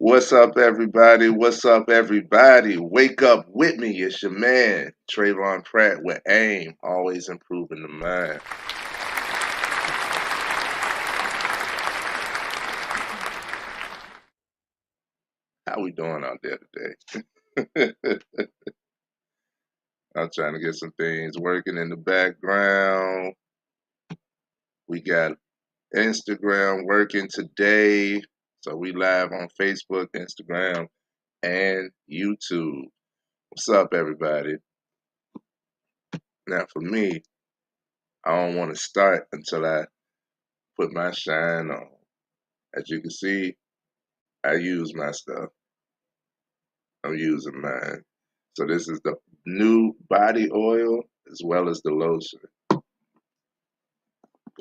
What's up, everybody? What's up, everybody? Wake up with me. It's your man, Trayvon Pratt with AIM, always improving the mind. How we doing out there today? I'm trying to get some things working in the background. We got Instagram working today. So we live on Facebook, Instagram, and YouTube. What's up, everybody? Now, for me, I don't want to start until I put my shine on. As you can see, I use my stuff. I'm using mine. So this is the new body oil as well as the lotion. Go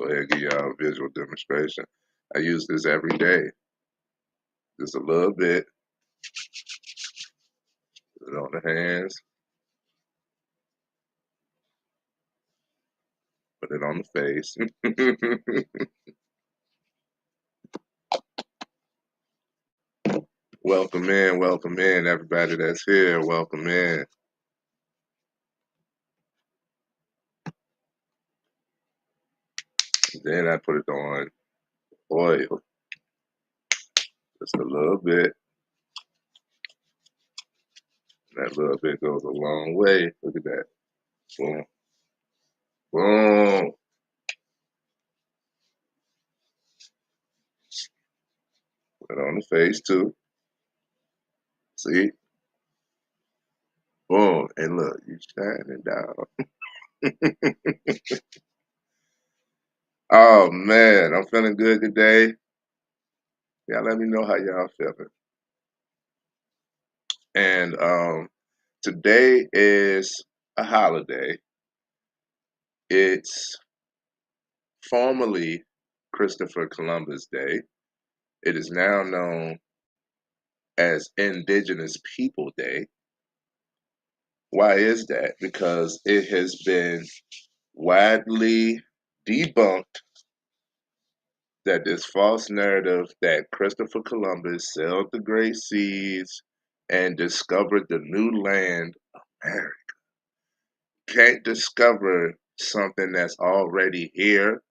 ahead and give y'all a visual demonstration. I use this every day. Just a little bit. Put it on the hands. Put it on the face. welcome in, everybody that's here. Welcome in. Then I put it on oil. Just a little bit. That little bit goes a long way. Look at that. Boom. Boom. Put it on the face too. See? Boom. And look, you shining down. Oh man, I'm feeling good today. Y'all let me know how y'all feeling. And today is a holiday. It's formerly Christopher Columbus Day. It is now known as Indigenous People Day. Why is that? Because it has been widely debunked that this false narrative that Christopher Columbus sailed the great seas and discovered the new land, America, can't discover something that's already here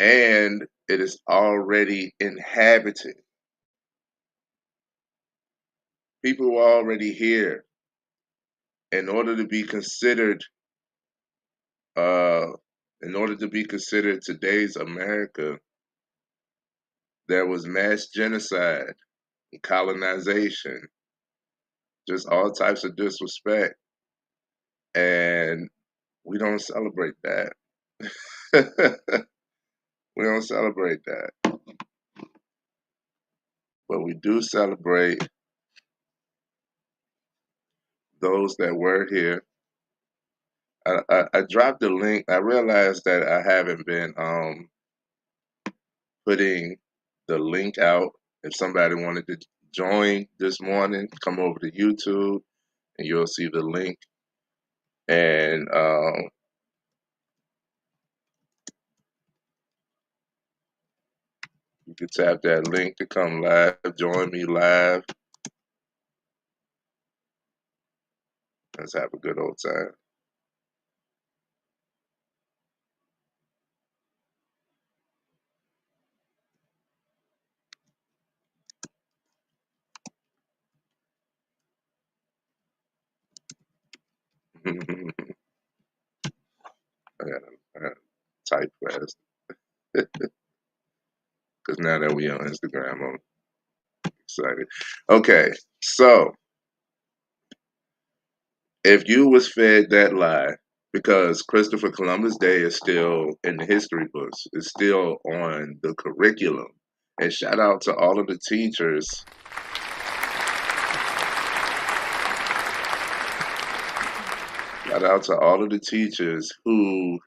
and it is already inhabited. People were already here. In order to be considered, uh, in order to be considered today's America, there was mass genocide, colonization, just all types of disrespect, and we don't celebrate that. We don't celebrate that, but we do celebrate those that were here. I dropped the link. I realized that I haven't been putting the link out. If somebody wanted to join this morning, come over to YouTube and you'll see the link. And you can tap that link to come live, join me live. Let's have a good old time. I gotta type fast because now that we on Instagram, I'm excited. Okay, so if you was fed that lie, because Christopher Columbus Day is still in the history books, it's still on the curriculum. And shout out to all of the teachers. Shout out to all of the teachers who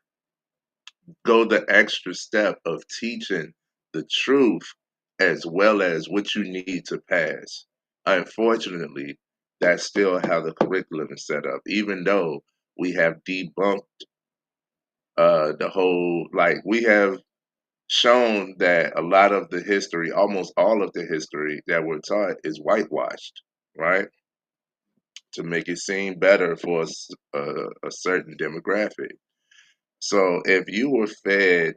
go the extra step of teaching the truth as well as what you need to pass. Unfortunately, that's still how the curriculum is set up, even though we have debunked the whole, like, we have shown that a lot of the history, almost all of the history that we're taught is whitewashed, right? To make it seem better for a certain demographic. So if you were fed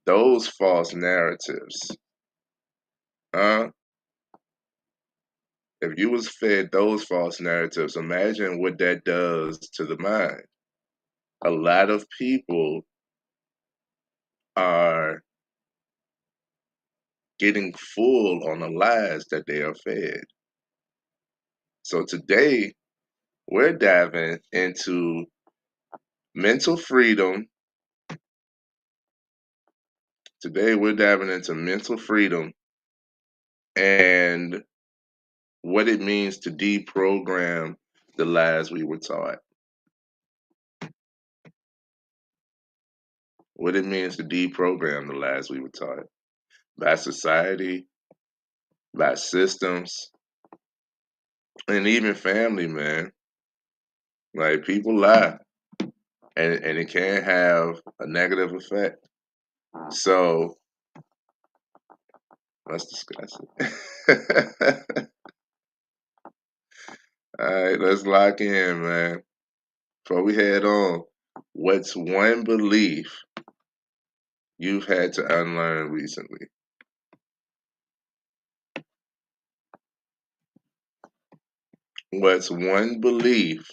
those false narratives, huh? If you was fed those false narratives, imagine what that does to the mind. A lot of people are getting full on the lies that they are fed. So today we're diving into mental freedom. Today we're diving into mental freedom and what it means to deprogram the lies we were taught. What it means to deprogram the lies we were taught by society, by systems, and even family, man. Like people lie and it can have a negative effect. So let's discuss it. All right, let's lock in, man. Before we head on, what's one belief you've had to unlearn recently? What's one belief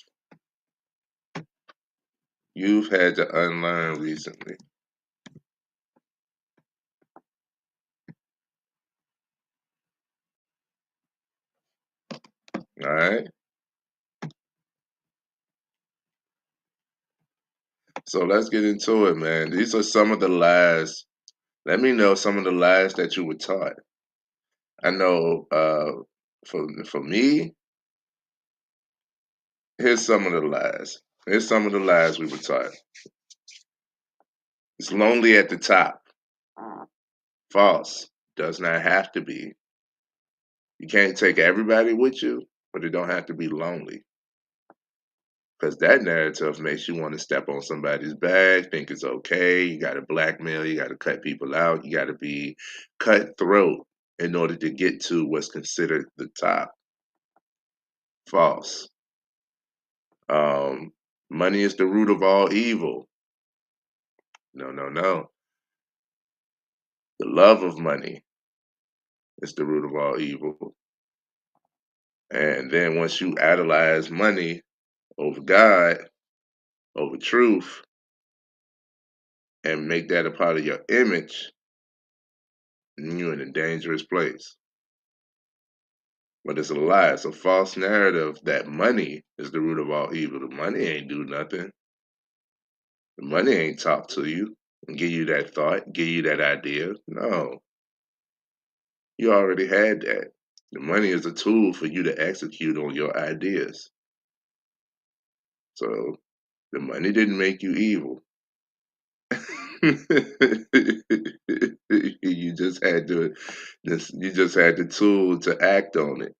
you've had to unlearn recently? All right. So let's get into it, man. These are some of the lies. Let me know some of the lies that you were taught. I know for me, here's some of the lies. Here's some of the lies we were taught. It's lonely at the top. False. Does not have to be. You can't take everybody with you, but it don't have to be lonely. Because that narrative makes you want to step on somebody's back, think it's okay. You got to blackmail, you got to cut people out, you got to be cutthroat in order to get to what's considered the top. False. Um, money is the root of all evil. No, no, no. The love of money is the root of all evil. And then once you idolize money over God, over truth, and make that a part of your image, you're in a dangerous place. But it's a lie. It's a false narrative that money is the root of all evil. The money ain't do nothing. The money ain't talk to you and give you that thought, give you that idea. No, you already had that. The money is a tool for you to execute on your ideas. So the money didn't make you evil. You just had to you just had the tool to act on it.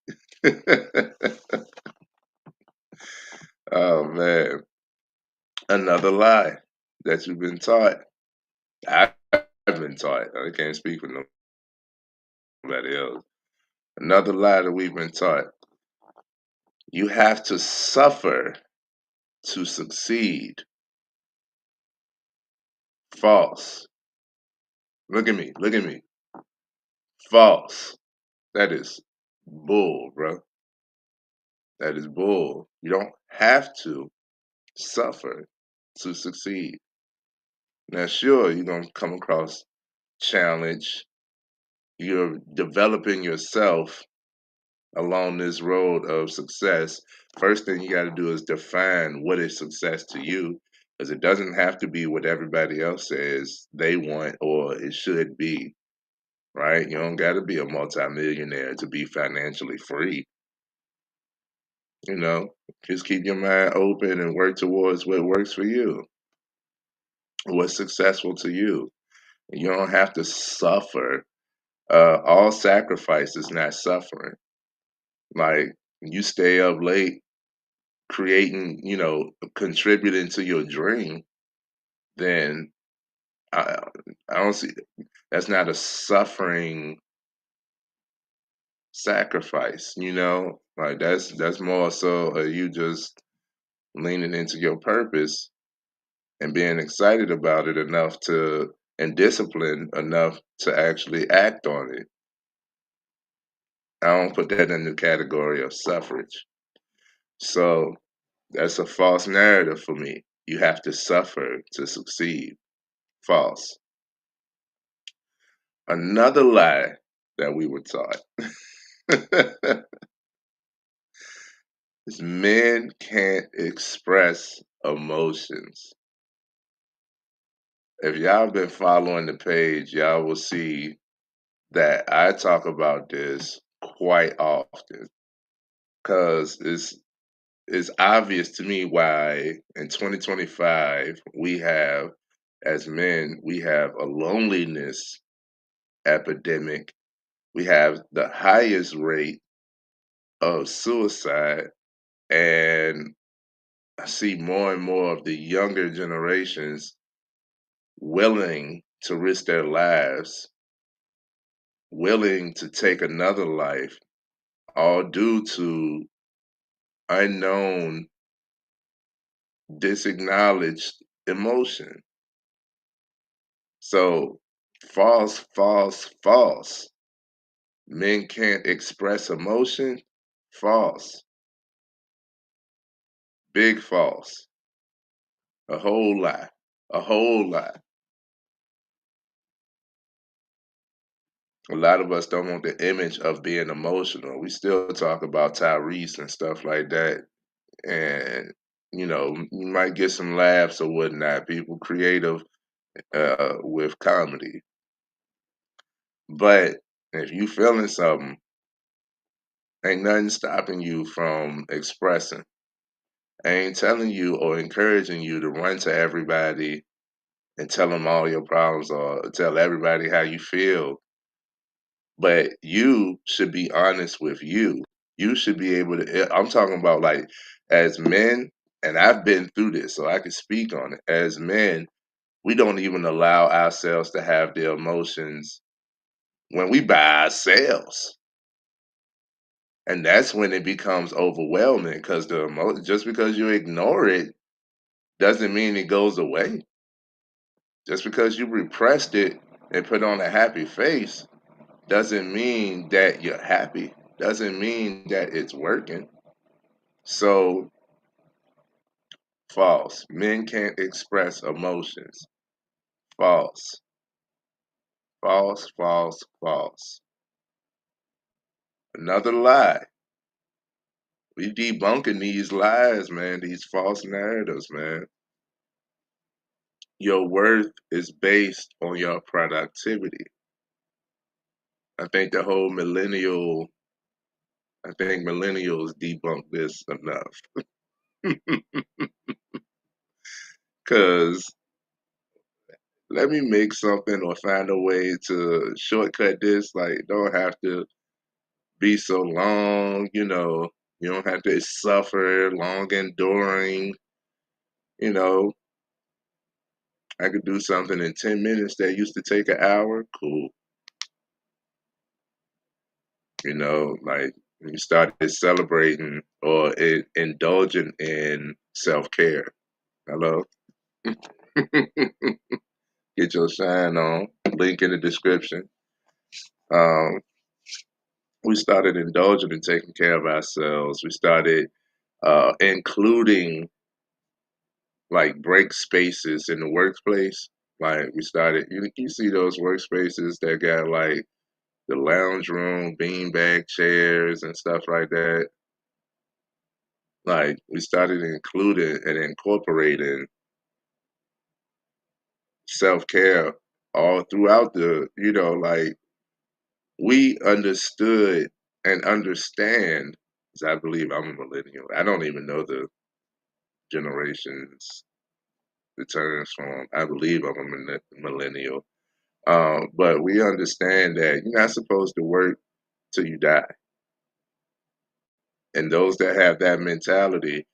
Oh man. Another lie that you've been taught. I've been taught. I can't speak for nobody else. Another lie that we've been taught. You have to suffer to succeed. False. Look at me. Look at me. False. That is bull, bro. That is bull. You don't have to suffer to succeed. Now, sure, you're going to come across challenge. You're developing yourself along this road of success. First thing you got to do is define what is success to you, because it doesn't have to be what everybody else says they want or it should be, right? You don't got to be a multimillionaire to be financially free. You know, just keep your mind open and work towards what works for you, what's successful to you. You don't have to suffer. All sacrifice is not suffering. Like you stay up late creating, contributing to your dream, then I, I don't see that's not a suffering sacrifice, you know? Like that's more so you just leaning into your purpose and being excited about it enough to and disciplined enough to actually act on it. I don't put that in the category of suffrage. So that's a false narrative for me. You have to suffer to succeed. False. Another lie that we were taught is men can't express emotions. If y'all been following the page, y'all will see that I talk about this quite often because it's obvious to me why in 2025 we have, as men, we have a loneliness epidemic. We have the highest rate of suicide, and I see more and more of the younger generations willing to risk their lives, willing to take another life, all due to unknown, disacknowledged emotion. So, false, false, false. Men can't express emotion. False. Big false. A whole lie. A whole lie. A lot of us don't want the image of being emotional. We still talk about Tyrese and stuff like that. And, you might get some laughs or whatnot. People creative with comedy. But if you feeling something, ain't nothing stopping you from expressing. I ain't telling you or encouraging you to run to everybody and tell them all your problems or tell everybody how you feel. But you should be honest with you. You should be able to. I'm talking about like as men, and I've been through this, so I can speak on it. As men, we don't even allow ourselves to have the emotions when we by ourselves. And that's when it becomes overwhelming because just because you ignore it doesn't mean it goes away. Just because you repressed it and put on a happy face doesn't mean that you're happy. Doesn't mean that it's working. So false. Men can't express emotions. False. False, false, false. Another lie. We debunking these lies, man, these false narratives, man. Your worth is based on your productivity. I think the whole I think millennials debunk this enough. Because let me make something or find a way to shortcut this. Like, don't have to be so long, you don't have to suffer, long enduring, you know. I could do something in 10 minutes that used to take an hour. Cool. Like you started celebrating or indulging in self care. Hello? Get your shine on. Link in the description. Um, we started indulging in taking care of ourselves. We started including like break spaces in the workplace. Like we started, you see those workspaces that got like the lounge room, beanbag chairs, and stuff like that. Like we started including and incorporating self care all throughout like we understood and understand. 'Cause I believe I'm a millennial. I don't even know the generations, the terms from. I believe I'm a millennial. But we understand that you're not supposed to work till you die. And those that have that mentality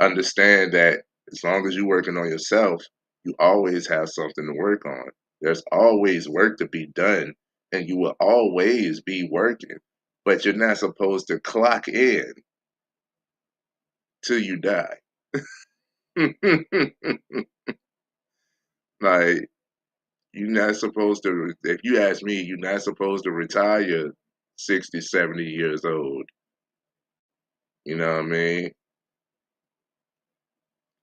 understand that as long as you're working on yourself, you always have something to work on. There's always work to be done, and you will always be working, but you're not supposed to clock in till you die. Like, you're not supposed to, if you ask me, you're not supposed to retire 60, 70 years old. You know what I mean?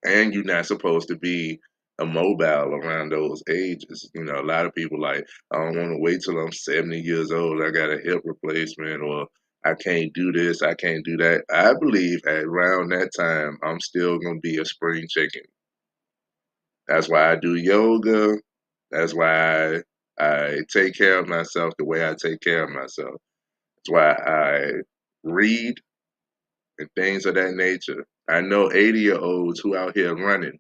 And you're not supposed to be immobile around those ages. You know, a lot of people like, I don't want to wait till I'm 70 years old. I got a hip replacement, or I can't do this, I can't do that. I believe at around that time, I'm still going to be a spring chicken. That's why I do yoga. That's why I take care of myself the way I take care of myself. That's why I read and things of that nature. I know 80-year-olds who out here running.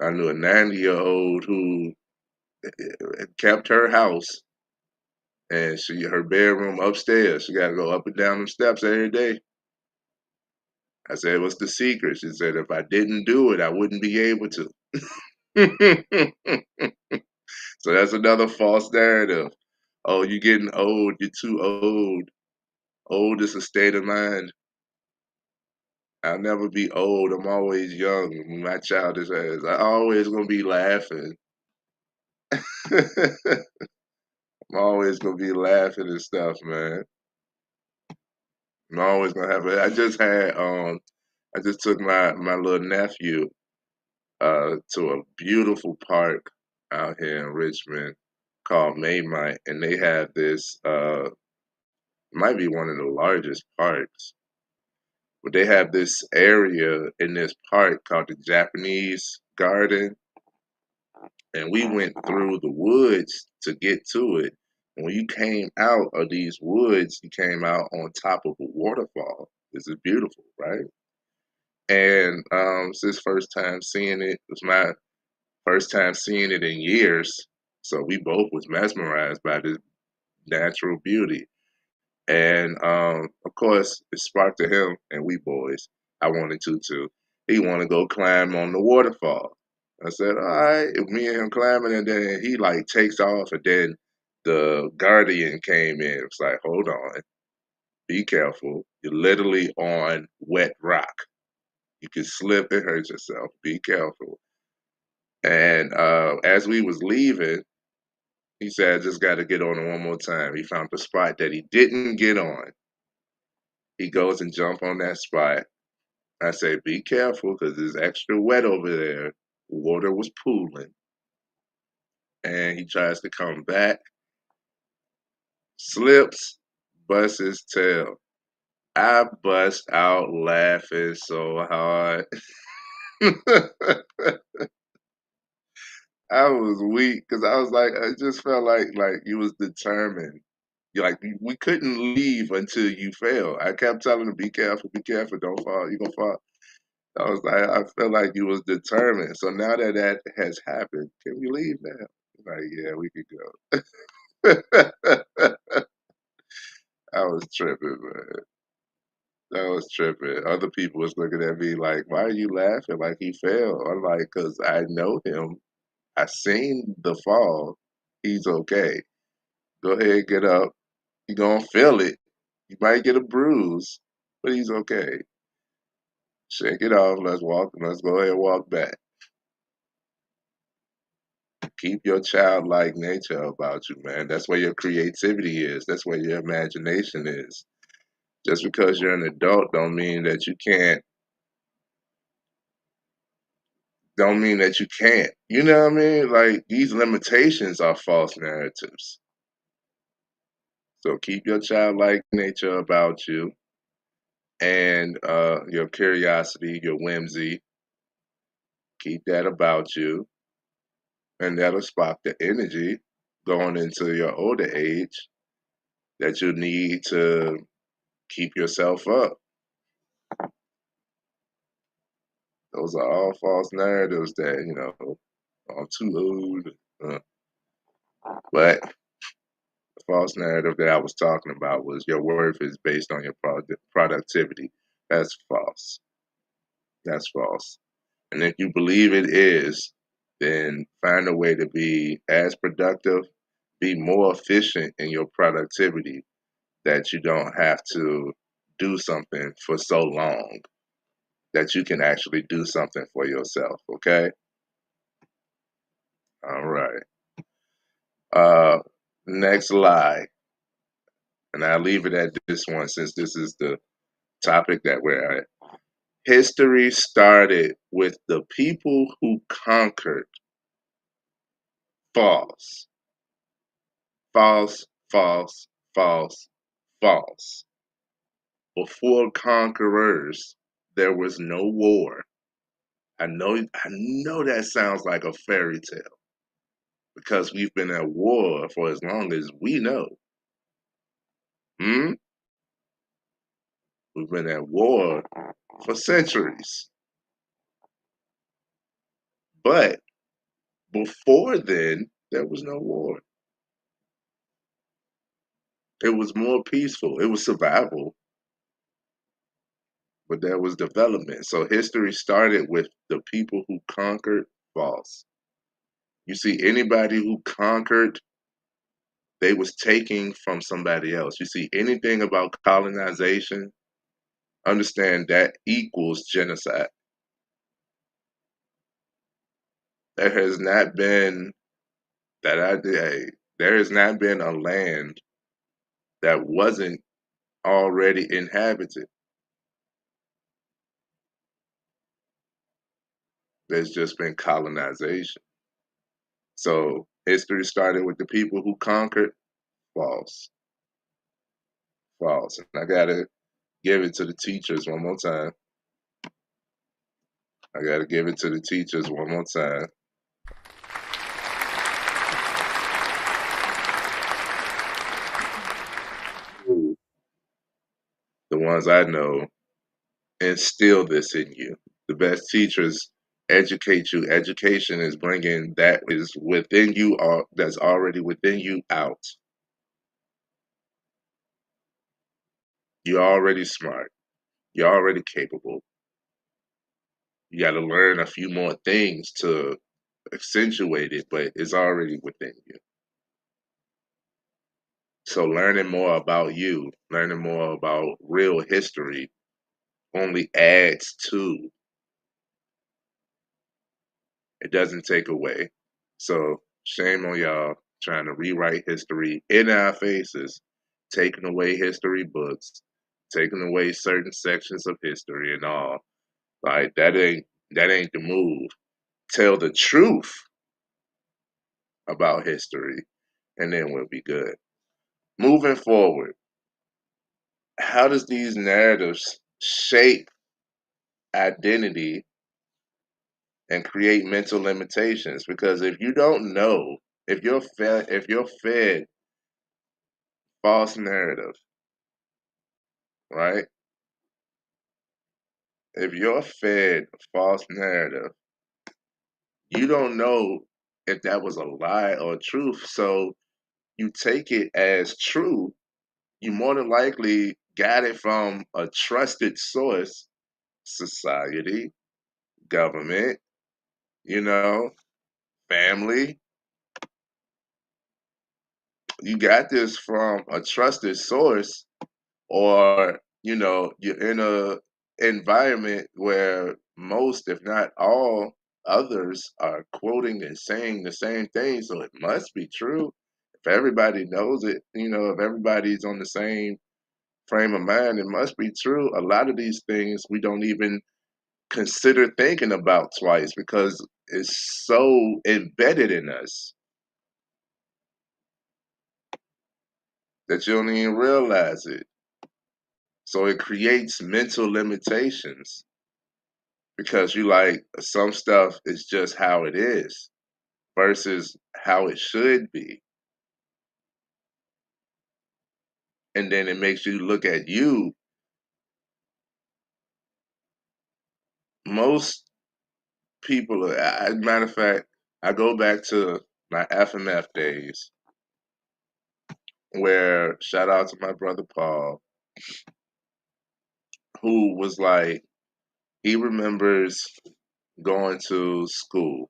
I knew a 90-year-old who kept her house, and her bedroom upstairs. She got to go up and down the steps every day. I said, "What's the secret?" She said, "If I didn't do it, I wouldn't be able to." So that's another false narrative. Oh, you're getting old. You're too old. Old is a state of mind. I'll never be old. I'm always young. My childish ass. I always gonna be laughing. I'm always gonna be laughing and stuff, man. I'm always gonna have it. I just took my little nephew to a beautiful park out here in Richmond called Maymite, and they have this might be one of the largest parks, but they have this area in this park called the Japanese Garden, and we went through the woods to get to it. And when you came out of these woods, you came out on top of a waterfall. This is beautiful, right? And it's his first time seeing it. It was my first time seeing it in years. So we both was mesmerized by this natural beauty. And of course, it sparked to him, and we boys, I wanted to too. He want to go climb on the waterfall. I said, all right, if me and him climbing, and then he like takes off, and then the guardian came in. It's like, hold on, be careful. You're literally on wet rock. You can slip and hurt yourself. Be careful. And as we was leaving, he said, I just got to get on it one more time. He found the spot that he didn't get on. He goes and jump on that spot. I say, be careful because it's extra wet over there. Water was pooling. And he tries to come back, slips, busts his tail. I bust out laughing so hard. I was weak because I was like, I just felt like you was determined. You like we couldn't leave until you fell. I kept telling him, be careful, don't fall, you gonna fall. I was like, I felt like you was determined. So now that that has happened, can we leave now? Like, yeah, we could go. I was tripping, man. I was tripping. Other people was looking at me like, why are you laughing? Like he fell. I'm like, cause I know him. I seen the fall. He's okay. Go ahead, get up. You gonna feel it. You might get a bruise, but he's okay. Shake it off. Let's walk. Let's go ahead and walk back. Keep your childlike nature about you, man. That's where your creativity is. That's where your imagination is. Just because you're an adult don't mean that you can't. Don't mean that you can't. You know what I mean? Like these limitations are false narratives. So keep your childlike nature about you and your curiosity, your whimsy. Keep that about you, and that'll spark the energy going into your older age that you need to keep yourself up. Those are all false narratives that, I'm too old. But the false narrative that I was talking about was your worth is based on your productivity. That's false. That's false. And if you believe it is, then find a way to be as productive, be more efficient in your productivity that you don't have to do something for so long, that you can actually do something for yourself. Okay? All right. Uh, next lie, and I'll leave it at this one since this is the topic that we're at. History started with the people who conquered. False. False, false, false, false. Before conquerors, there was no war. I know that sounds like a fairy tale because we've been at war for as long as we know. Hmm? We've been at war for centuries. But before then, there was no war. It was more peaceful. It was survival, but there was development. So history started with the people who conquered. False. You see, anybody who conquered, they was taking from somebody else. You see, anything about colonization, understand that equals genocide. There has not been that idea. There has not been a land that wasn't already inhabited. There's just been colonization. So history started with the people who conquered. False. False. And I gotta give it to the teachers one more time. I gotta give it to the teachers one more time. The ones I know instill this in you. The best teachers educate you. Education is bringing that is within you, or that's already within you, out. You're already smart. You're already capable. You got to learn a few more things to accentuate it, but it's already within you. So learning more about you, learning more about real history only adds to, it doesn't take away. So shame on y'all trying to rewrite history in our faces, taking away history books, taking away certain sections of history and all. Like that ain't the move. Tell the truth about history and then we'll be good. Moving forward, how does these narratives shape identity and create mental limitations? Because if you don't know, if you're fed false narrative, right? If you're fed false narrative, you don't know if that was a lie or truth. So you take it as true. You more than likely got it from a trusted source, society, government, you know, family. You got this from a trusted source, or you're in a environment where most, if not all, others are quoting and saying the same thing, so it must be true. If everybody knows it, if everybody's on the same frame of mind, it must be true. A lot of these things we don't even consider thinking about twice because it's so embedded in us that you don't even realize it. So it creates mental limitations because you like some stuff is just how it is versus how it should be. And then it makes you look at you. Most people, matter of fact, I go back to my FMF days where shout out to my brother Paul, who was like, he remembers going to school,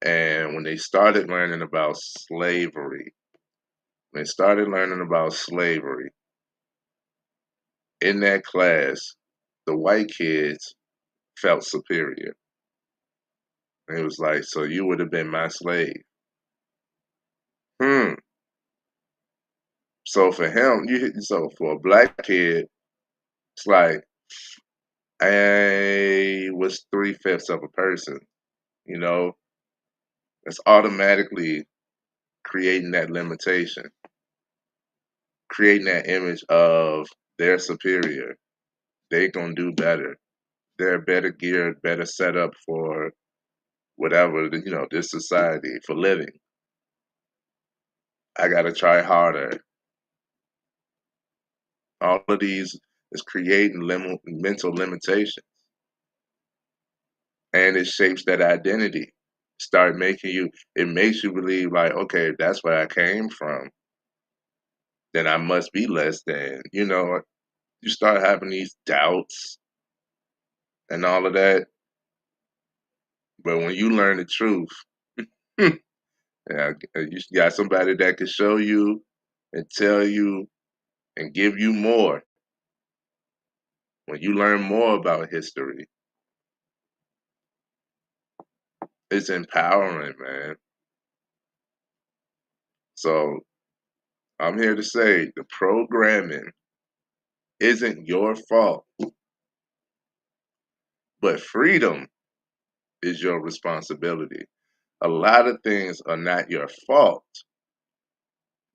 and when they started learning about slavery, when they started learning about slavery in that class, the white kids felt superior. And it was like, so you would have been my slave. Hmm. So for him, so for a black kid, it's like I was 3/5 of a person. You know, it's automatically creating that limitation, creating that image of they're superior. They gonna do better. They're better geared, better set up for whatever, this society for living. I gotta try harder. All of these is creating mental limitations, and it shapes that identity. Start making you. It makes you believe like, okay, if that's where I came from, then I must be less than. You start having these doubts and all of that. But when you learn the truth, yeah, you got somebody that can show you and tell you and give you more. When you learn more about history, it's empowering, man. So I'm here to say the programming isn't your fault, but freedom is your responsibility. A lot of things are not your fault,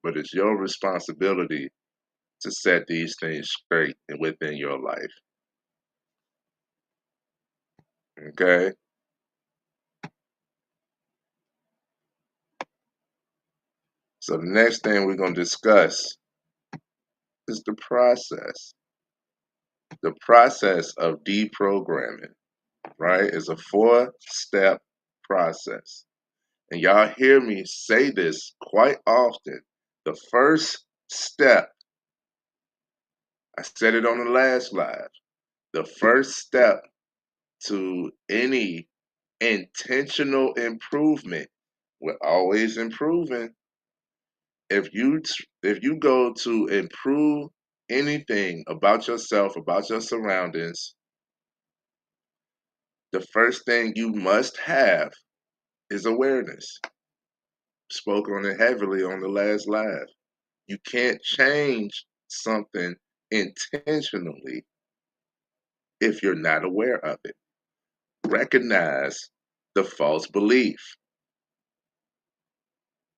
but it's your responsibility to set these things straight and within your life. Okay? So the next thing we're going to discuss is the process. The process of deprogramming, right, is a 4-step process. And y'all hear me say this quite often. The first step, I said it on the last live, the first step to any intentional improvement, we're always improving. If you go to improve anything about yourself, about your surroundings, the first thing you must have is awareness. Spoke on it heavily on the last live. You can't change something intentionally if you're not aware of it. Recognize the false belief.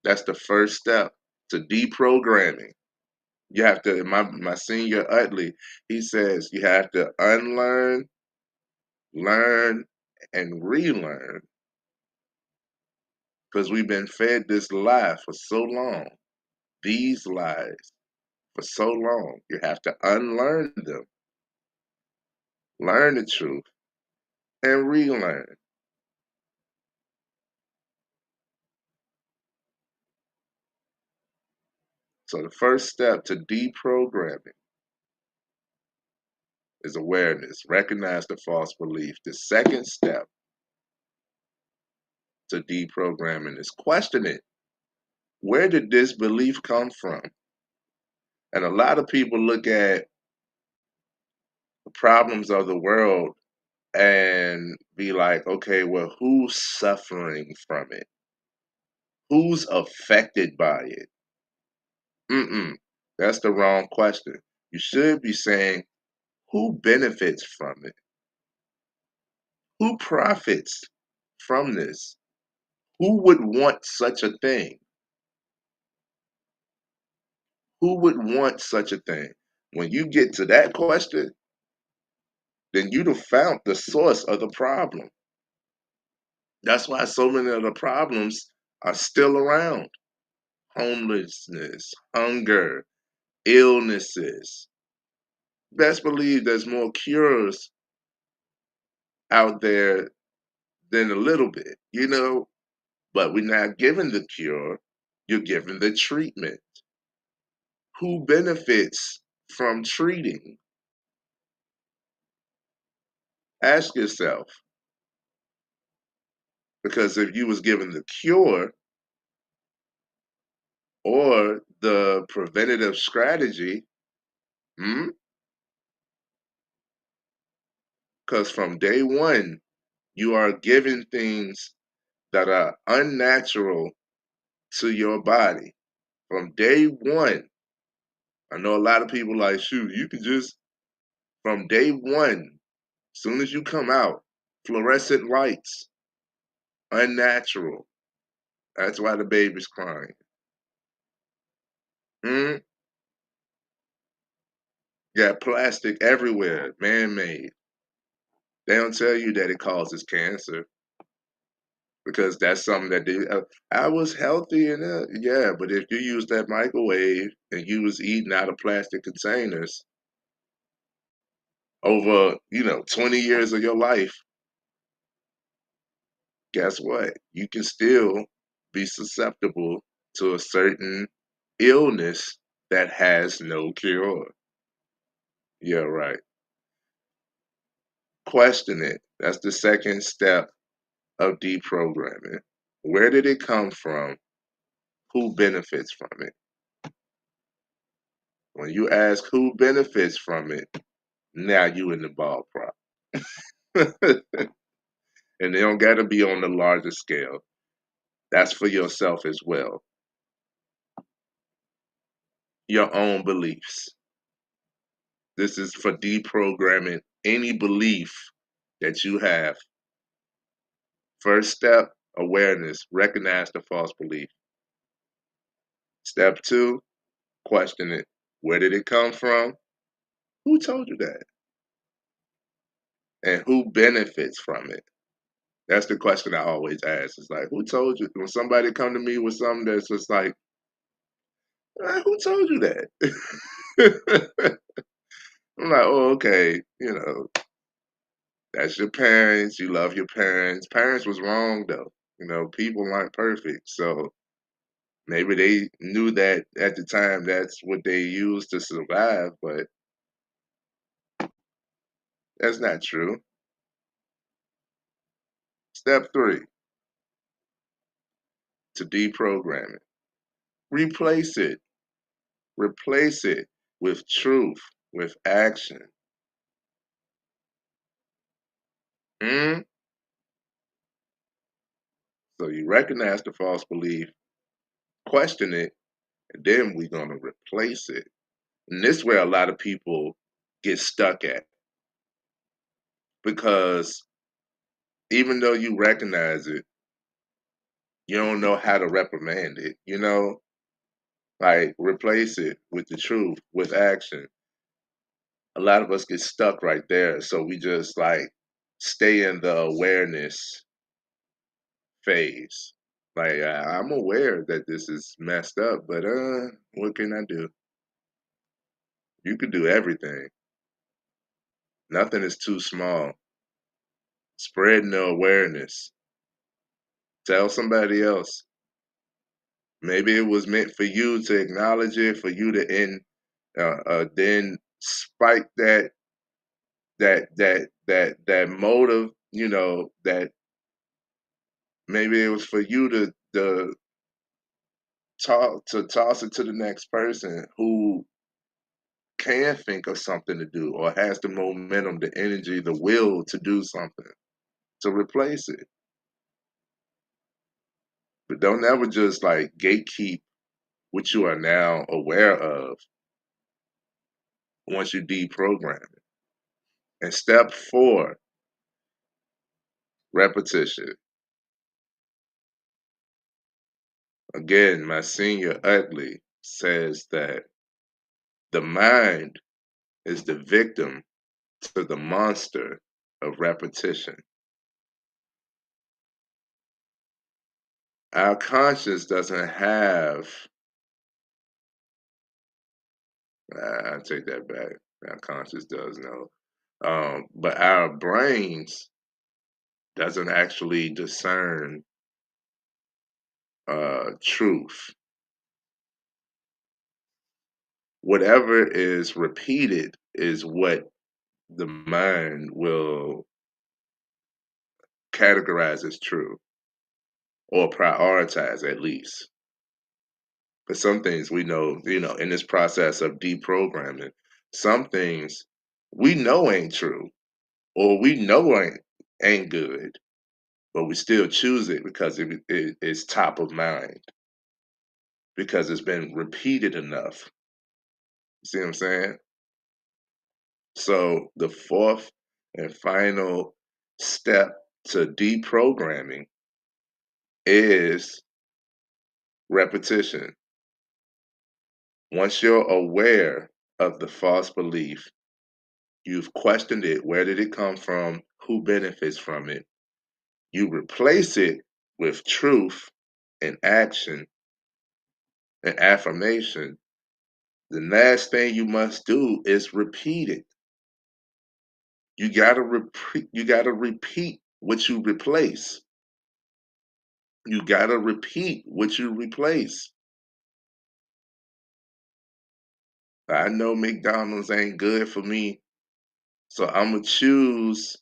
That's the first step to deprogramming. You have to, my senior Utley, he says you have to unlearn, learn, and relearn because we've been fed this lie for so long, these lies for so long. You have to unlearn them, learn the truth, and relearn. So the first step to deprogramming is awareness. Recognize the false belief. The second step to deprogramming is question it. Where did this belief come from? And a lot of people look at the problems of the world and be like, okay, well, who's suffering from it? Who's affected by it? Mm-mm. That's the wrong question. You should be saying, who benefits from it? Who profits from this? Who would want such a thing? Who would want such a thing? When you get to that question, then you'd have found the source of the problem. That's why so many of the problems are still around. Homelessness, hunger, illnesses. Best believe there's more cures out there than a little bit. But we're not given the cure, you're given the treatment. Who benefits from treating? Ask yourself. Because if you was given the cure or the preventative strategy, because from day one, you are given things that are unnatural to your body. From day one, I know a lot of people like, shoot, you can just, from day one, soon as you come out, fluorescent lights, unnatural. That's why the baby's crying. Mm? Got plastic everywhere, man-made. They don't tell you that it causes cancer because that's something that they. I was healthy and yeah, but if you use that microwave and you was eating out of plastic containers over 20 years of your life, guess what? You can still be susceptible to a certain illness that has no cure. Yeah, right. Question it. That's the second step of deprogramming. Where did it come from? Who benefits from it? When you ask who benefits from it, now you in the ballpark. And they don't got to be on the larger scale. That's for yourself as well. Your own beliefs. This is for deprogramming any belief that you have. First step, awareness. Recognize the false belief. Step two, question it. Where did it come from? Who told you that? And who benefits from it? That's the question I always ask. It's like, who told you? When somebody come to me with something that's just like, who told you that? I'm like, oh, okay, that's your parents. You love your parents. Parents was wrong though. People aren't perfect. So maybe they knew that at the time that's what they used to survive, but that's not true. Step three, to deprogram it. Replace it. Replace it with truth, with action. Mm? So you recognize the false belief, question it, and then we're going to replace it. And this is where a lot of people get stuck at because even though you recognize it, you don't know how to reprimand it, Like replace it with the truth, with action. A lot of us get stuck right there. So we just like stay in the awareness phase. Like I'm aware that this is messed up, but what can I do? You can do everything. Nothing is too small. Spreading the awareness. Tell somebody else. Maybe it was meant for you to acknowledge it, for you to then spike that motive. That maybe it was for you to toss it to the next person who can think of something to do or has the momentum, the energy, the will to do something to replace it. But don't ever just like gatekeep what you are now aware of once you deprogram it. And step four, repetition. Again, my senior Utley says that the mind is the victim to the monster of repetition. Our conscience doesn't have, I take that back. Our conscience does know. But our brains doesn't actually discern truth. Whatever is repeated is what the mind will categorize as true. or prioritize at least. But some things we know, in this process of deprogramming, some things we know ain't true or we know ain't good, but we still choose it because it's top of mind because it's been repeated enough. You see what I'm saying? So the fourth and final step to deprogramming is repetition. Once you're aware of the false belief, you've questioned it. Where did it come from? Who benefits from it? You replace it with truth and action and affirmation. The last thing you must do is repeat it. You gotta repeat. You gotta repeat what you replace. You gotta repeat what you replace. I know McDonald's ain't good for me, so I'm gonna choose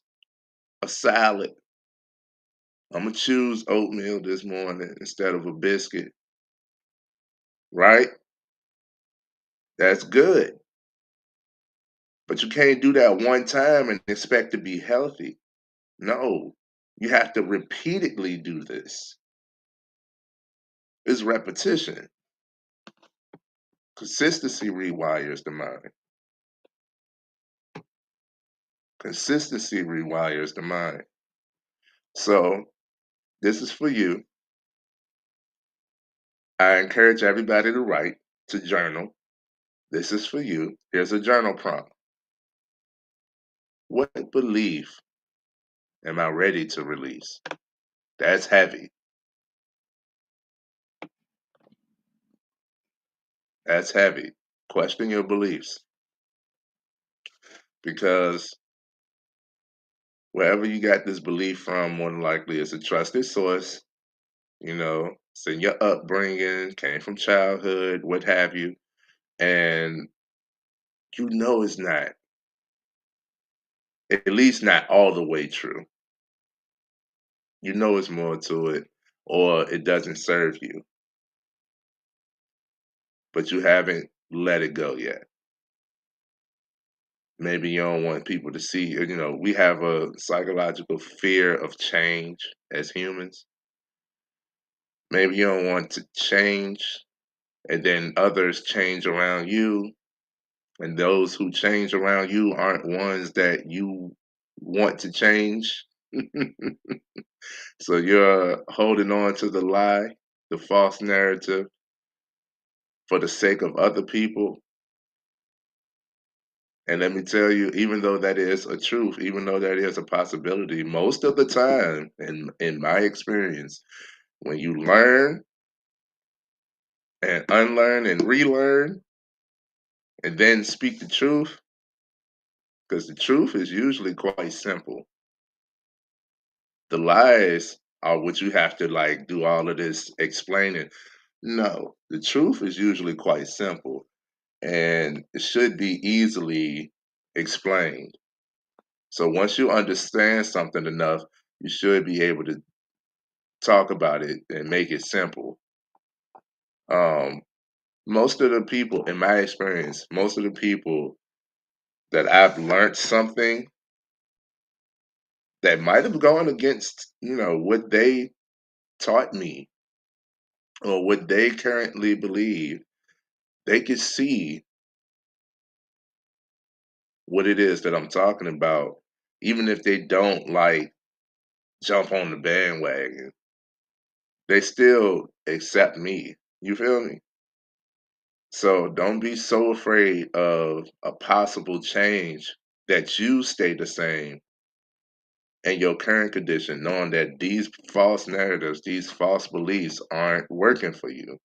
a salad. I'm gonna choose oatmeal this morning instead of a biscuit. Right? That's good. But you can't do that one time and expect to be healthy. No, you have to repeatedly do this. It's repetition. Consistency rewires the mind. Consistency rewires the mind. So, this is for you. I encourage everybody to write, to journal. This is for you. Here's a journal prompt. What belief am I ready to release? That's heavy. That's heavy. Question your beliefs because wherever you got this belief from, more than likely it's a trusted source. It's in your upbringing, came from childhood, what have you, and it's not, at least not all the way true. It's more to it, or it doesn't serve you, but you haven't let it go yet. Maybe you don't want people to see, we have a psychological fear of change as humans. Maybe you don't want to change, and then others change around you, and those who change around you aren't ones that you want to change. So you're holding on to the lie, the false narrative for the sake of other people. And let me tell you, even though that is a truth, even though that is a possibility, most of the time, in my experience, when you learn and unlearn and relearn and then speak the truth, because the truth is usually quite simple. The lies are what you have to like do all of this explaining. No, the truth is usually quite simple and it should be easily explained. So once you understand something enough, you should be able to talk about it and make it simple. Um, most of the people, in my experience, most of the people that I've learned something that might have gone against, what they taught me or what they currently believe, they can see what it is that I'm talking about, even if they don't like jump on the bandwagon, they still accept me. You feel me? So don't be so afraid of a possible change that you stay the same in your current condition, knowing that these false narratives, these false beliefs aren't working for you.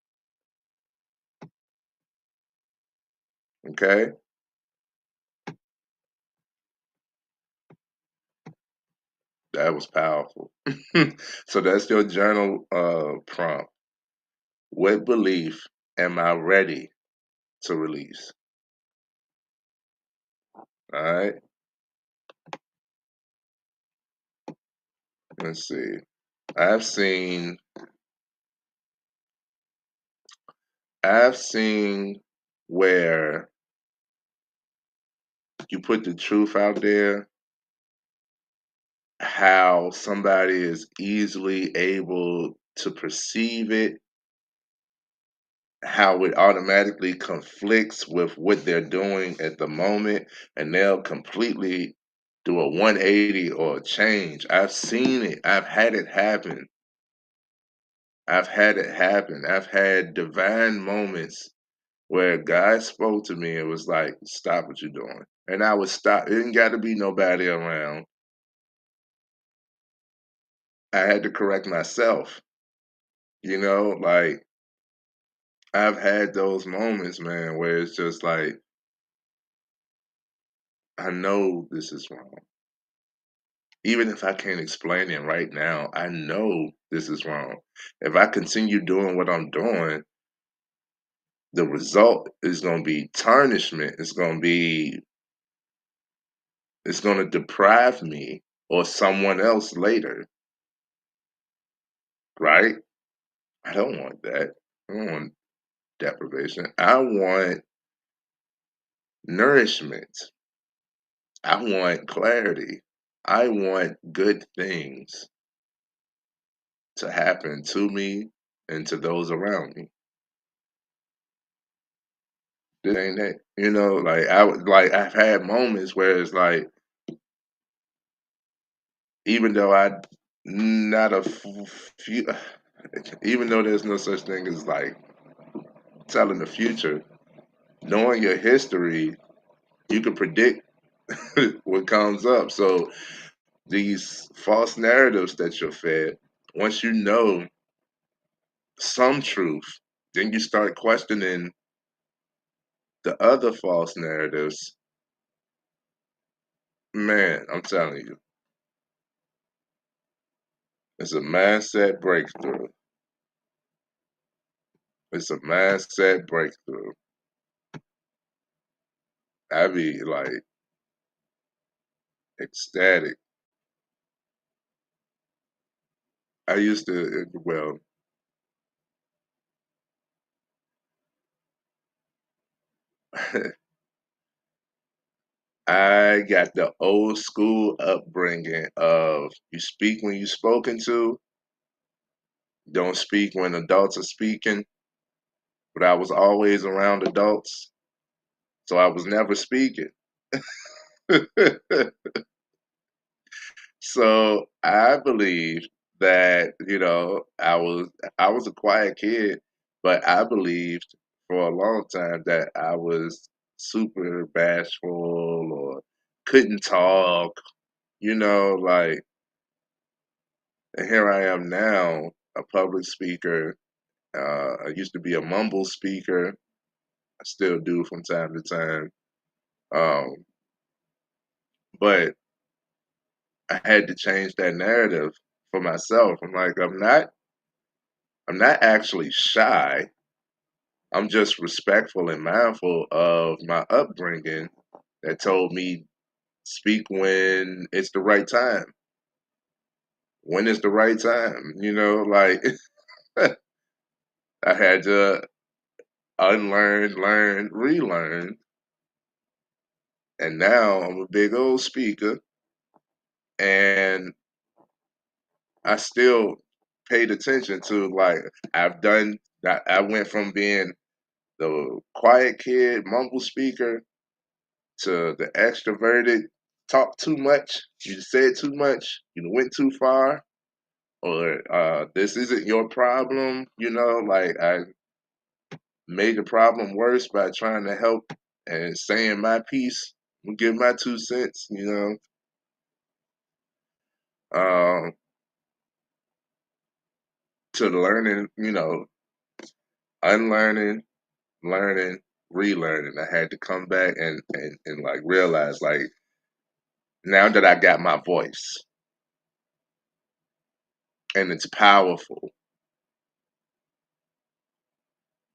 Okay? That was powerful. So that's your journal prompt. What belief am I ready to release? All right. Let's see. I've seen I've seen where you put the truth out there, how somebody is easily able to perceive it, how it automatically conflicts with what they're doing at the moment, and they'll completely do a 180 or a change. I've seen it. I've had it happen. I've had it happen. I've had divine moments where God spoke to me and was like, "Stop what you're doing." And I would stop. It didn't got to be nobody around. I had to correct myself. Like I've had those moments, man, where it's just like, I know this is wrong. Even if I can't explain it right now, I know this is wrong. If I continue doing what I'm doing, the result is going to be tarnishment. It's going to deprive me or someone else later, right? I don't want that. I don't want deprivation. I want nourishment. I want clarity. I want good things to happen to me and to those around me. This ain't that. Like I've had moments where it's like, even though I not a few, even though there's no such thing as like telling the future, knowing your history, you can predict what comes up. So these false narratives that you're fed, once you know some truth, then you start questioning the other false narratives. Man, I'm telling you, it's a mindset breakthrough. It's a mindset breakthrough. I be like ecstatic. I used to, well, I got the old school upbringing of you speak when you're spoken to, don't speak when adults are speaking, but I was always around adults, so I was never speaking. So I believe that, I was a quiet kid, but I believed for a long time that I was super bashful or couldn't talk, like, and here I am now, a public speaker. I used to be a mumble speaker. I still do from time to time. Um, but I had to change that narrative for myself. I'm like, I'm not actually shy. I'm just respectful and mindful of my upbringing that told me speak when it's the right time. When is the right time? Like I had to unlearn, learn, relearn, and now I'm a big old speaker, and I still paid attention to, like, I've done. I went from being the quiet kid, mumble speaker, to the extroverted, talk too much, you said too much, you went too far, or this isn't your problem, like I made the problem worse by trying to help and saying my piece, give my 2 cents, um, to learning, unlearning, learning, relearning. I had to come back and like realize, like, now that I got my voice and it's powerful,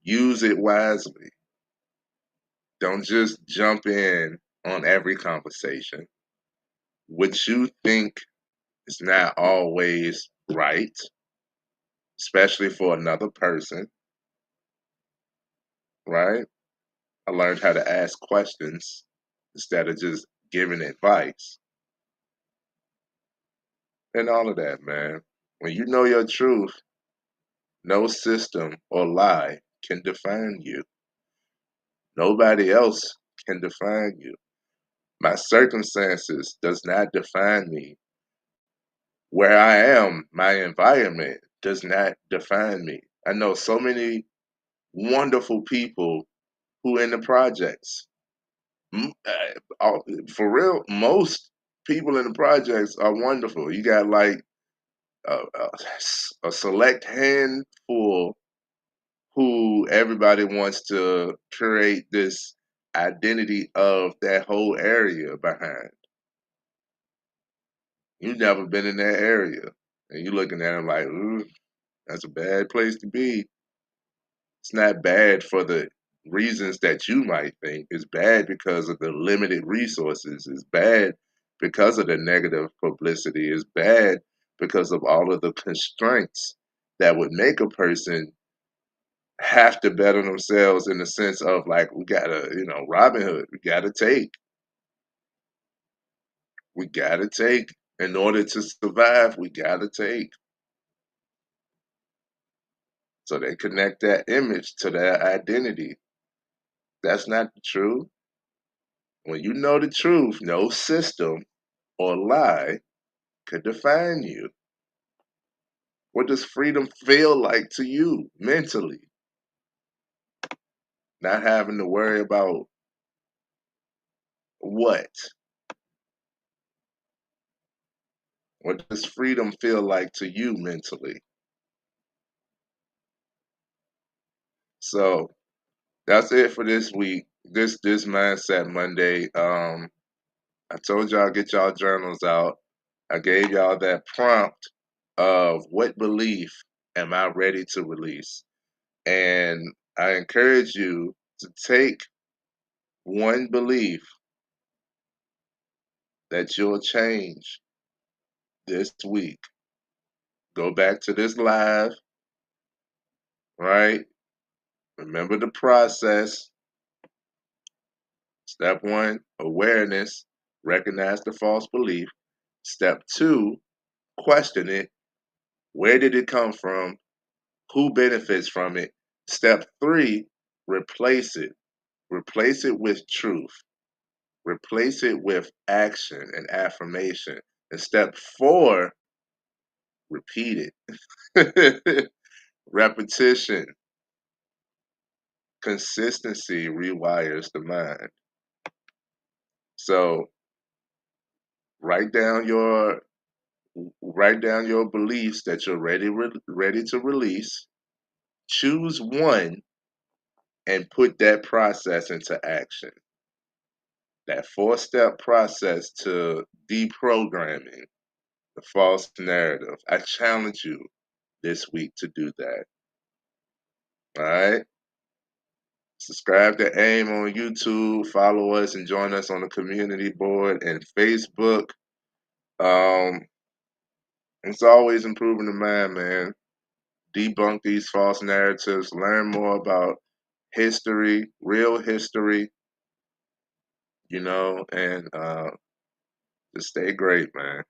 use it wisely. Don't just jump in on every conversation. What you think is not always right, especially for another person. right? I learned how to ask questions instead of just giving advice and all of that, man. When you know your truth, no system or lie can define you. Nobody else can define you. My circumstances does not define me. Where I am, my environment does not define me. I know so many wonderful people who in the projects. For real, most people in the projects are wonderful. You got like a select handful who everybody wants to create this identity of that whole area behind. You've never been in that area, and you're looking at them like, ooh, that's a bad place to be. It's not bad for the reasons that you might think. It's bad because of the limited resources. It's bad because of the negative publicity. It's bad because of all of the constraints that would make a person have to better themselves in the sense of like, we gotta, Robin Hood, we gotta take in order to survive, we gotta take. So they connect that image to their identity. That's not the truth. When you know the truth, no system or lie could define you. What does freedom feel like to you mentally? Not having to worry about what? What does freedom feel like to you mentally? So that's it for this week. This mindset Monday. I told y'all get y'all journals out. I gave y'all that prompt of what belief am I ready to release? And I encourage you to take one belief that you'll change this week. Go back to this live, right? Remember the process. Step one, awareness. Recognize the false belief. Step two, question it. Where did it come from? Who benefits from it? Step three, replace it. Replace it with truth. Replace it with action and affirmation. And step four, repeat it. Repetition, consistency rewires the mind. So write down your write down your beliefs that you're ready to release. Choose one and put that process into action. That four-step process to deprogramming the false narrative. I challenge you this week to do that. All right. Subscribe to AIM on YouTube. Follow us and join us on the community board and Facebook. Um, it's always improving the mind, man. Debunk these false narratives. Learn more about history, real history, and just stay great, man.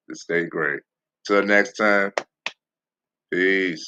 Just stay great. Till next time, peace.